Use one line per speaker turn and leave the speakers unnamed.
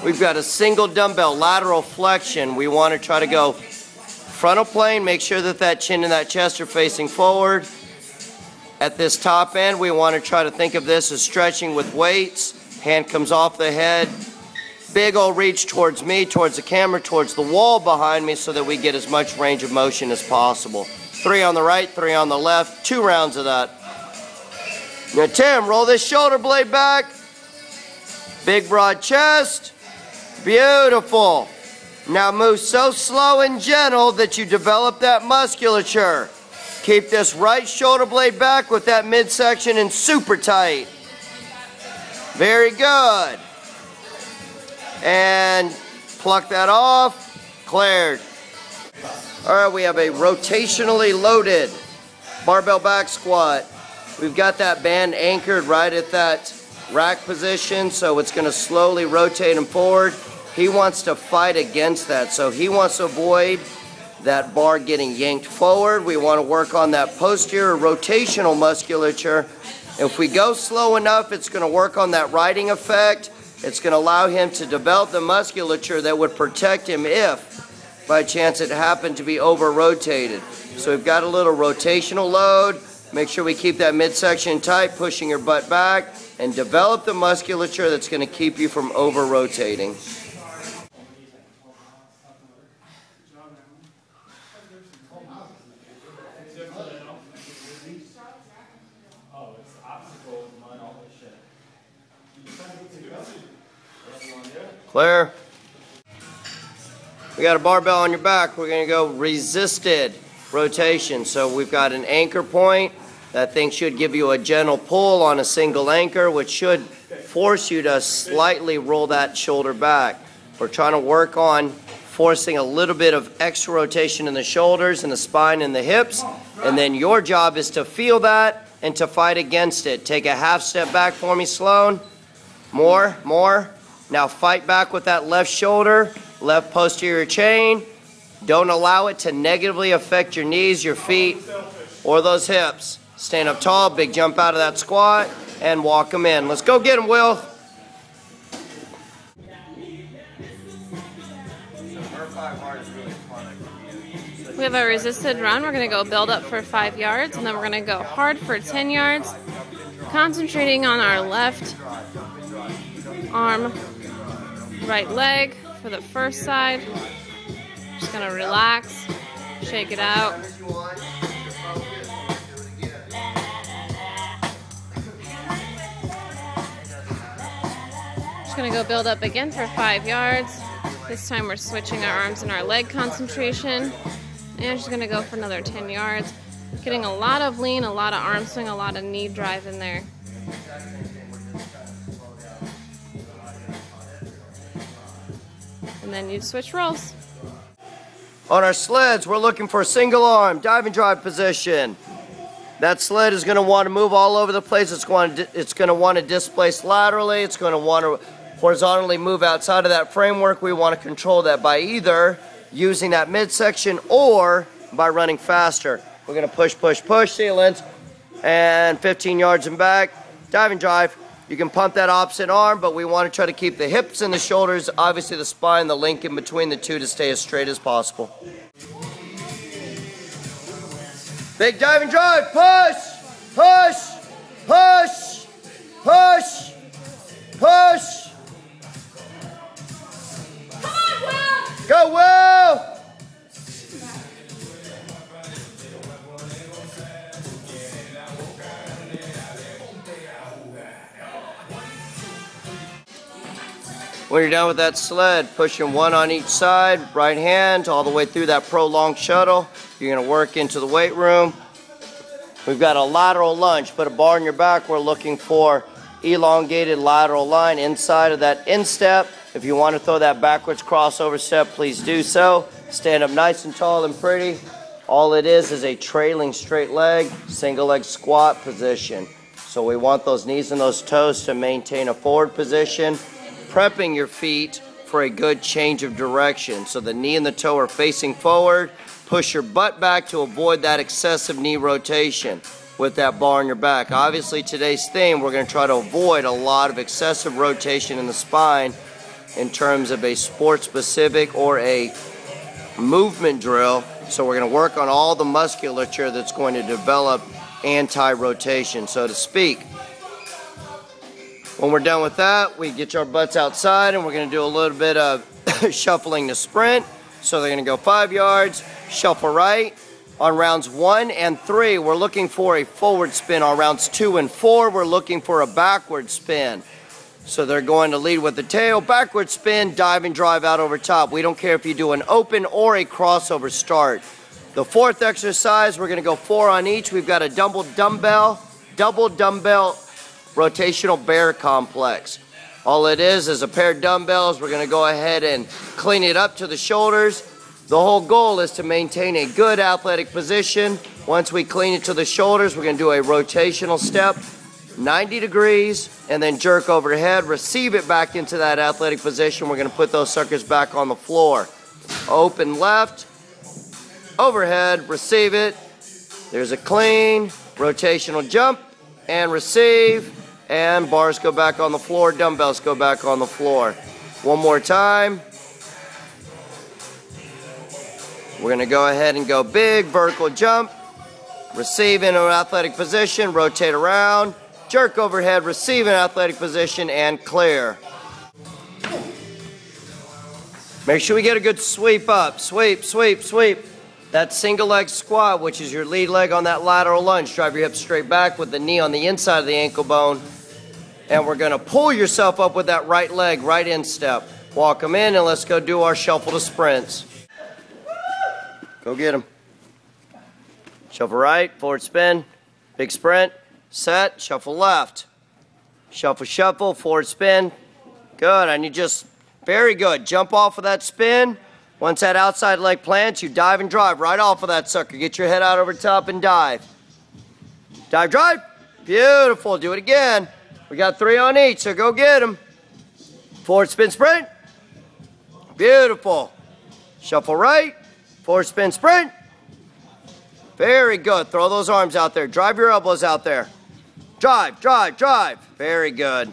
We've got a single dumbbell lateral flexion. We want to try to go frontal plane, make sure that that chin and that chest are facing forward. At this top end, we want to try to think of this as stretching with weights. Hand comes off the head. Big old reach towards me, towards the camera, towards the wall behind me so that we get as much range of motion as possible. 3 on the right, 3 on the left, 2 rounds of that. Now Tim, roll this shoulder blade back. Big broad chest. Beautiful. Now move so slow and gentle that you develop that musculature. Keep this right shoulder blade back with that midsection in super tight. Very good. And pluck that off. Cleared. All right, we have a rotationally loaded barbell back squat. We've got that band anchored right at that rack position, so it's going to slowly rotate him forward. He wants to fight against that, so he wants to avoid that bar getting yanked forward. We want to work on that posterior rotational musculature. If we go slow enough, it's going to work on that riding effect. It's going to allow him to develop the musculature that would protect him if, by chance, it happened to be over-rotated. So we've got a little rotational load. Make sure we keep that midsection tight, pushing your butt back, and develop the musculature that's going to keep you from over-rotating. Clear. We got a barbell on your back. We're going to go resisted rotation. So we've got an anchor point. That thing should give you a gentle pull on a single anchor, which should force you to slightly roll that shoulder back. We're trying to work on forcing a little bit of extra rotation in the shoulders and the spine and the hips. And then your job is to feel that and to fight against it. Take a half step back for me, Sloan. More, more. Now fight back with that left shoulder, left posterior chain. Don't allow it to negatively affect your knees, your feet, or those hips. Stand up tall, big jump out of that squat, and walk them in. Let's go get them, Will.
We have a resisted run. We're going to go build up for 5 yards, and then we're going to go hard for 10 yards, concentrating on our left arm, right leg for the first side. Just going to relax, shake it out. Just going to go build up again for 5 yards. This time we're switching our arms and our leg concentration. And just going to go for another 10 yards. Getting a lot of lean, a lot of arm swing, a lot of knee drive in there. And then you switch rolls.
On our sleds, we're looking for a single arm, dive and drive position. That sled is going to want to move all over the place. It's going to want to displace laterally. It's going to want to horizontally move outside of that framework. We want to control that by either using that midsection or by running faster. We're going to push, push, push, see you, Lens. And 15 yards and back, dive and drive. You can pump that opposite arm, but we want to try to keep the hips and the shoulders, obviously the spine, the link in between the two to stay as straight as possible. Big dive and drive, push, push, push, push, push.
Come on, Will!
Go, Will! When you're done with that sled, pushing one on each side, right hand, all the way through that prolonged shuttle. You're going to work into the weight room. We've got a lateral lunge. Put a bar in your back. We're looking for elongated lateral line inside of that instep. If you want to throw that backwards crossover step, please do so. Stand up nice and tall and pretty. All it is a trailing straight leg, single leg squat position. So we want those knees and those toes to maintain a forward position, prepping your feet for a good change of direction. So the knee and the toe are facing forward. Push your butt back to avoid that excessive knee rotation with that bar on your back. Obviously today's theme, we're going to try to avoid a lot of excessive rotation in the spine in terms of a sport-specific or a movement drill. So we're going to work on all the musculature that's going to develop anti-rotation, so to speak. When we're done with that, we get our butts outside and we're going to do a little bit of shuffling to sprint. So they're going to go 5 yards, shuffle right. On rounds 1 and 3, we're looking for a forward spin. On rounds 2 and 4, we're looking for a backward spin. So they're going to lead with the tail, backward spin, dive and drive out over top. We don't care if you do an open or a crossover start. The fourth exercise, we're going to go 4 on each. We've got a double dumbbell rotational bear complex. All it is a pair of dumbbells. We're going to go ahead and clean it up to the shoulders. The whole goal is to maintain a good athletic position. Once we clean it to the shoulders, we're going to do a rotational step, 90 degrees, and then jerk overhead, receive it back into that athletic position. We're going to put those suckers back on the floor. Open left, overhead, receive it. There's a clean, rotational jump, and receive, and bars go back on the floor, dumbbells go back on the floor. One more time. We're going to go ahead and go big, vertical jump, receive in an athletic position, rotate around, jerk overhead, receive in athletic position, and clear. Make sure we get a good sweep up. Sweep, sweep, sweep. That single leg squat, which is your lead leg on that lateral lunge. Drive your hips straight back with the knee on the inside of the ankle bone. And we're going to pull yourself up with that right leg, right instep. Walk them in, and let's go do our shuffle to sprints. Go get them. Shuffle right, forward spin, big sprint, set, shuffle left. Shuffle, shuffle, forward spin. Good, and you just, very good. Jump off of that spin. Once that outside leg plants, you dive and drive right off of that sucker. Get your head out over top and dive. Dive, drive. Beautiful, do it again. We got 3 on each, so go get them. Forward spin, sprint. Beautiful. Shuffle right. Forward spin, sprint. Very good. Throw those arms out there. Drive your elbows out there. Drive, drive, drive. Very good.